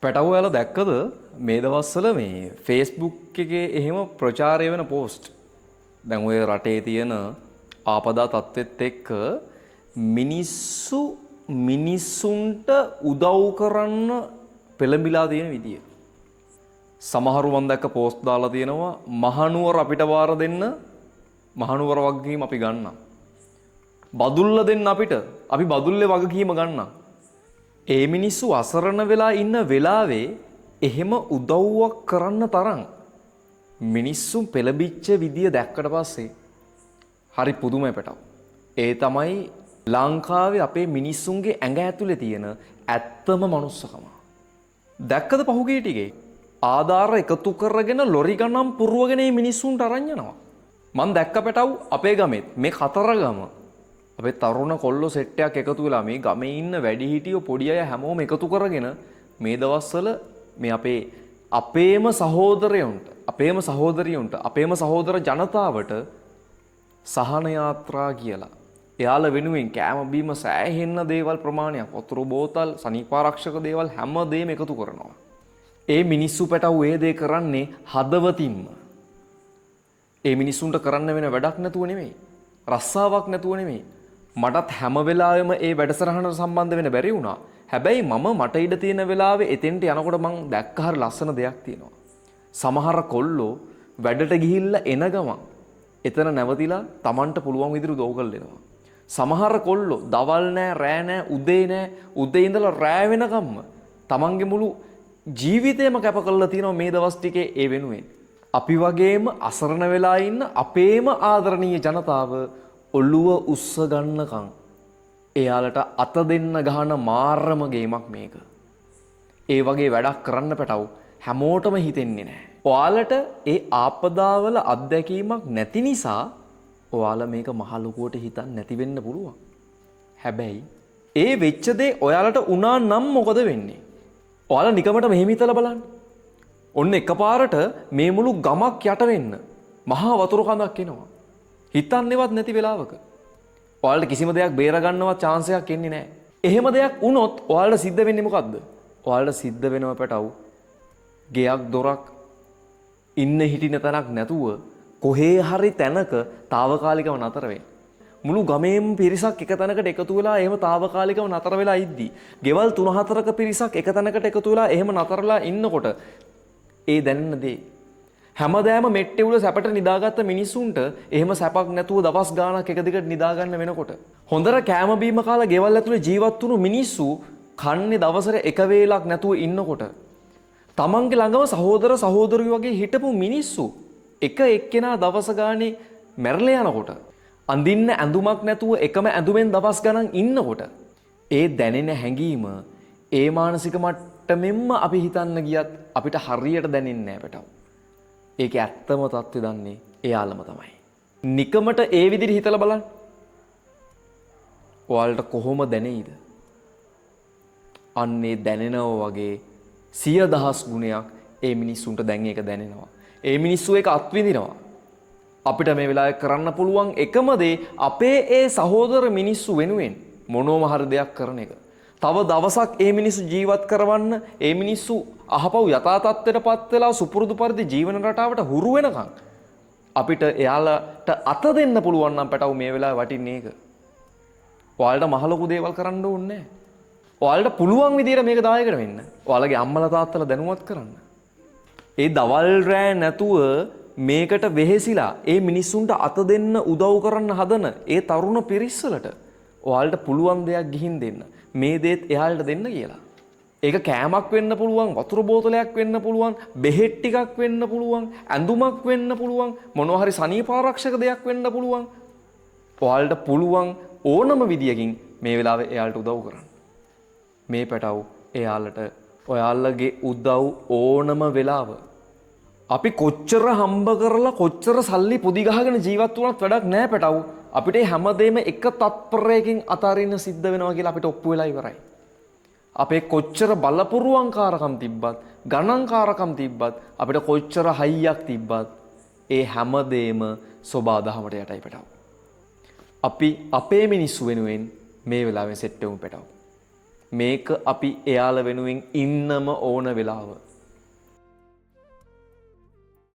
පැටවු ඔයාලා දැක්කද මේ දවස්වල මේ Facebook එකේ එහෙම ප්‍රචාරය වෙන පෝස්ට්. දැන් ඔය රටේ තියෙන ආපදා තත්ත්වෙත් එක්ක මිනිස්සු මිනිස්සුන්ට උදව් කරන්න පෙළඹිලා තියෙන විදිය. සමහරු මම දැක්ක පෝස්ට් දාලා තියෙනවා මහනුවර අපිට වාර දෙන්න මහනුවර වගකීම අපි ගන්නම්. බදුල්ල දෙන්න අපිට අපි බදුල්ලේ වගකීම ගන්නම්. ඒ මිනිස්සු අසරණ වෙලා ඉන්න වෙලාවේ එහෙම උදව්වක් කරන්න තරම් මිනිස්සුන් පෙළඹිච්ච විදිය දැක්කට පස්සේ හරි පුදුමයි පැටව. ඒ තමයි ලංකාවේ අපේ මිනිස්සුන්ගේ ඇඟ ඇතුලේ තියෙන ඇත්තම මනුස්සකම. දැක්කද පහුගිය ටිකේ ආධාර එකතු කරගෙන ලොරි ගණන් පුරවගෙන මේ මිනිස්සුන්ට අරන් යනවා. මං දැක්ක පැටව අපේ ගමෙත් මේ කතරගම අපේ තරුණ කොල්ලෝ සෙට් එකක් එකතු වෙලා මේ ගමේ ඉන්න වැඩිහිටියෝ පොඩි අය හැමෝම එකතු කරගෙන මේ දවස්වල මේ අපේම සහෝදරයන්ට අපේම සහෝදර ජනතාවට සහන යාත්‍රා කියලා එයාලා වෙනුවෙන් කෑම බීම සෑහෙන්න දේවල් ප්‍රමාණයක් වතුර බෝතල් සනීපාරක්ෂක දේවල් හැමදේම එකතු කරනවා. ඒ මිනිස්සු පැටවු ඒ දේ කරන්නේ හදවතින්ම. ඒ මිනිස්සුන්ට කරන්න වෙන වැඩක් නැතුව නෙමෙයි. රස්සාවක් නැතුව නෙමෙයි. මටත් හැම වෙලාවෙම ඒ වැඩසටහනට සම්බන්ධ වෙන්න බැරි වුණා. හැබැයි මට ඉඩ තියෙන වෙලාවේ එතෙන්ට යනකොට මං දැක්ක හරිය ලස්සන දෙයක් තියෙනවා. සමහර කොල්ලෝ වැඩට ගිහිල්ලා එන ගමන් එතන නැවතිලා Tamanට පුළුවන් විදිහට උදව් කරලා දෙනවා. සමහර කොල්ලෝ දවල් නෑ රෑ නෑ උදේ ඉඳලා රෑ වෙනකම්ම Tamanගේ මුළු ජීවිතේම කැප කරලා තියෙනවා මේ දවස් ටිකේ ඒ වෙනුවෙන්. අපි වගේම අසරණ වෙලා ඉන්න අපේම ආදරණීය ජනතාව ඔළුව උස්ස ගන්නකම් එයාලට අත දෙන්න ගහන මාරම ගේමක් මේක. ඒ වගේ වැඩක් කරන්න පැටවු හැමෝටම හිතෙන්නේ නැහැ. ඔයාලට ඒ ආපදාවල අත්දැකීමක් නැති නිසා ඔයාලා මේක මහ ලොකුවට හිතන්න නැති වෙන්න පුළුවන්. හැබැයි ඒ වෙච්ච දේ ඔයාලට උනා නම් මොකද වෙන්නේ? ඔයාලා නිකමට මෙහෙම හිතලා බලන්න. ඔන්න එකපාරට මේ මුළු ගමක් යට වෙන්න මහා වතුර කඳක් එනවා. හිතන්නේවත් නැති වෙලාවක. ඔයාලට කිසිම දෙයක් බේර ගන්නවත් chance එකක් එන්නේ නැහැ. එහෙම දෙයක් වුණොත් ඔයාලට සිද්ධ වෙන්නේ මොකද්ද? ඔයාලට සිද්ධ වෙනව පැටවු ගෙයක් දොරක් ඉන්න හිටින තැනක් නැතුව කොහේ හරි තැනක తాවකාලිකව නතර වෙන්න. මුළු ගමේම පිරිසක් එක තැනකට එකතු වෙලා එහෙම తాවකාලිකව නතර වෙලා ඉද්දි ගෙවල් 3-4ක පිරිසක් එක තැනකට එකතු වෙලා එහෙම නතරලා ඉන්නකොට ඒ දැනෙන දේ හැමදාම මෙට්ටේ උල සැපට නිදාගත්ත මිනිස්සුන්ට එහෙම සැපක් නැතුව දවස් ගාණක් එක දිගට නිදා ගන්න වෙනකොට හොඳට කෑම බීම කාලා ගෙවල් ඇතුලේ ජීවත් වුණු මිනිස්සු කන්නේ දවසට එක වේලක් නැතුව ඉන්නකොට තමන්ගේ ළඟම සහෝදර සහෝදරියෝ වගේ හිටපු මිනිස්සු එක එක්කෙනා දවස ගානේ මැරලා යනකොට අඳින්න ඇඳුමක් නැතුව එකම ඇඳුමෙන් දවස් ගණන් ඉන්නකොට ඒ දැනෙන හැඟීම ඒ මානසික මට්ටමෙන්ම අපි හිතන්න ගියත් අපිට හරියට දැනෙන්නේ නැහැ පැටව. ඒකේ ඇත්තම தත්ත්වය දන්නේ එයාලම තමයි. නිකමට ඒ විදිහට හිතලා බලන්න. ඔයාලට කොහොම දැනෙයිද? අන්නේ දැනෙනවා වගේ 100,000 ගුණයක් ඒ මිනිස්සුන්ට දැන් ඒක දැනෙනවා. ඒ මිනිස්සු ඒක අත්විඳිනවා. අපිට මේ වෙලාවේ කරන්න පුළුවන් එකම දේ අපේ ඒ සහෝදර මිනිස්සු වෙනුවෙන් මොනෝම හරි දෙයක් කරන එක. තව දවසක් ඒ මිනිස්සු ජීවත් කරවන්න ඒ මිනිස්සු අහපව් යථා තත්ත්වයටපත් වෙලා සුපුරුදු පරිදි ජීවන රටාවට හුරු වෙනකන් අපිට එයාලට අත දෙන්න පුළුවන් නම් පැටවු මේ වෙලාවේ වටින්නේ ඒක. ඔයාලට මහ ලොකු දේවල් කරන්න ඕනේ නැහැ. ඔයාලට පුළුවන් විදියට මේක දායකට වෙන්න. ඔයාලගේ අම්මලා තාත්තලා දැනුවත් කරන්න. ඒ දවල් රෑ නැතුව මේකට වෙහෙසිලා ඒ මිනිස්සුන්ට අත දෙන්න උදව් කරන්න හදන ඒ තරුණ පිරිස්සලට ඔයාලට පුළුවන් දෙයක් ගිහින් දෙන්න. මේ දේත් එයාලට දෙන්න කියලා. ඒක කෑමක් වෙන්න පුළුවන්, වතුර බෝතලයක් වෙන්න පුළුවන්, බෙහෙත් ටිකක් වෙන්න පුළුවන්, ඇඳුමක් වෙන්න පුළුවන්, මොනවා හරි සනීපාරක්ෂක දෙයක් වෙන්න පුළුවන්. ඔයාලට පුළුවන් ඕනම විදියකින් මේ වෙලාවේ එයාලට උදව් කරන්න. මේ පැටවු එයාලට ඔයාලගේ උදව් ඕනම වෙලාව අපි කොච්චර හම්බ කරලා කොච්චර සල්ලි පුදි ගහගෙන ජීවත් වුණත් වැඩක් නැහැ පැටවු. අපිට හැමදේම එක තත්පරයකින් අතාරින්න සිද්ධ වෙනවා කියලා අපිට ඔප්පු වෙලා ඉවරයි. අපේ කොච්චර බලපුරුවන්කාරකම් තිබ්බත්, ගණන්කාරකම් තිබ්බත්, අපිට කොච්චර හයියක් තිබ්බත් ඒ හැමදේම සෝබා දහමට යටයි පැටවු. අපි අපේ මිනිස්සු වෙනුවෙන් මේ වෙලාවෙන් සෙට් වෙමු පැටවු. මේක අපි එයාල වෙනුවෙන් ඉන්නම ඕන වෙලාව.